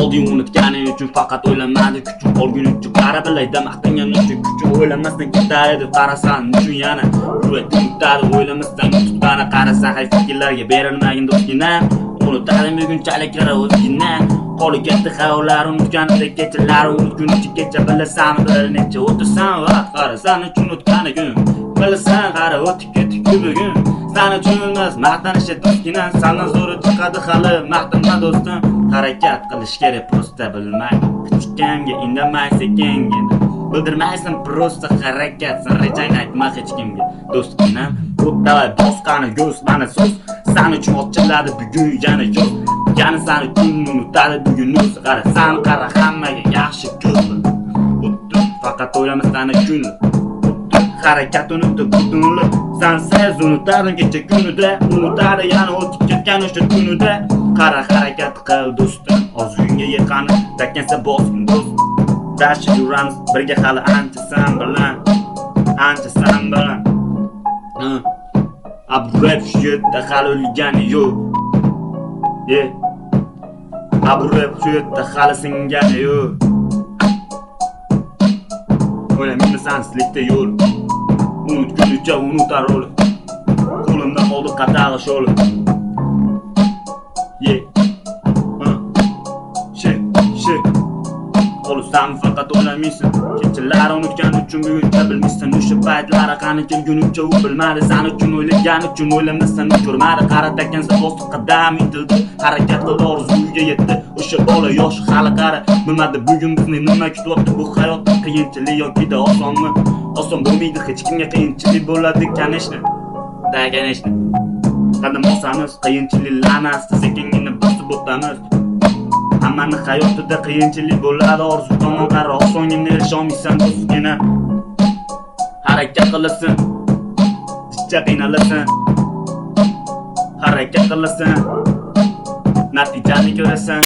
olding unutganing uchun faqat o'ylamadi kuchim qolguncha qara bilayda maqtangan uchun kuchim o'ylamasdan ketar edi qarasan uchun yana yuragim yutadi o'ylamasdan tutqani qarasa hay fikrlarga berilmagin do'stgina unutadi bugunchalik qara o'zgina qolib ketdi xayollar unutganidek kechalar unutguncha kecha bilasan bir necha o'tirsan vaqt qarasan uchun o'tgan kun bilasan qara o'tib ketdi bugun sen uchun emas maqtanishi do'stgina sandan zo'ri chiqadi hali maqtanma do'stim harakat qilish kerak prosta bilmay kichikkamga indamay sekingina bildirmaysan prosta harakat sen rejangni aytma hech kimga do'stgina ko'p davay bosqani go'z mana so'z sen uchun ochiladi bugun yana yo'q yana sen uchun unutadi bugun o'zi qara sen qara hammaga yaxshi ko'z o'tdi faqat o'ylamasdan kun harakat unutib butunli sensiz unutarding kecha kunida unutadi yana o'tib ketgan o'sha kunida qara harakat qil do'stim ozgunga yaqini takkansa bosgin do'st dashib yuramiz birga hali ancha san bilan abrab shu yerda hali o'lgani yo'q abrab shu yerda hali singani yo'q o'ylamaysan sizlikda yo'l unutguncha unutar ol qo'limda qoldi qatag'i sho'l qolibsan faqat o'ylamaysan kechalar unutgan uchun buguncha bilmaysan o'sha paytlari qani kelguncha u bilmadi sen uchun o'ylagan uchun o'ylamasdan ko'rmadi qara takkansa bosdi qadam intildi harakat qildi orzuga yetdi o'sha bola yoshi hali qara bilmadi bugun bizni nima kutyapti bu hayot qiyinchilik yokida osonmi oson bo'lmaydi hech kimga qiyinchilik bo'ladi kanishni qadam osamiz qiyinchiliklarni asta sekingina bosib o'tamiz hammani hayotida qiyinchilik bo'ladi orzu tomon qara osongina erisholmaysan do'stgina harakat qilasan jicha qiynalasan harakat qilasan natijani ko'rasan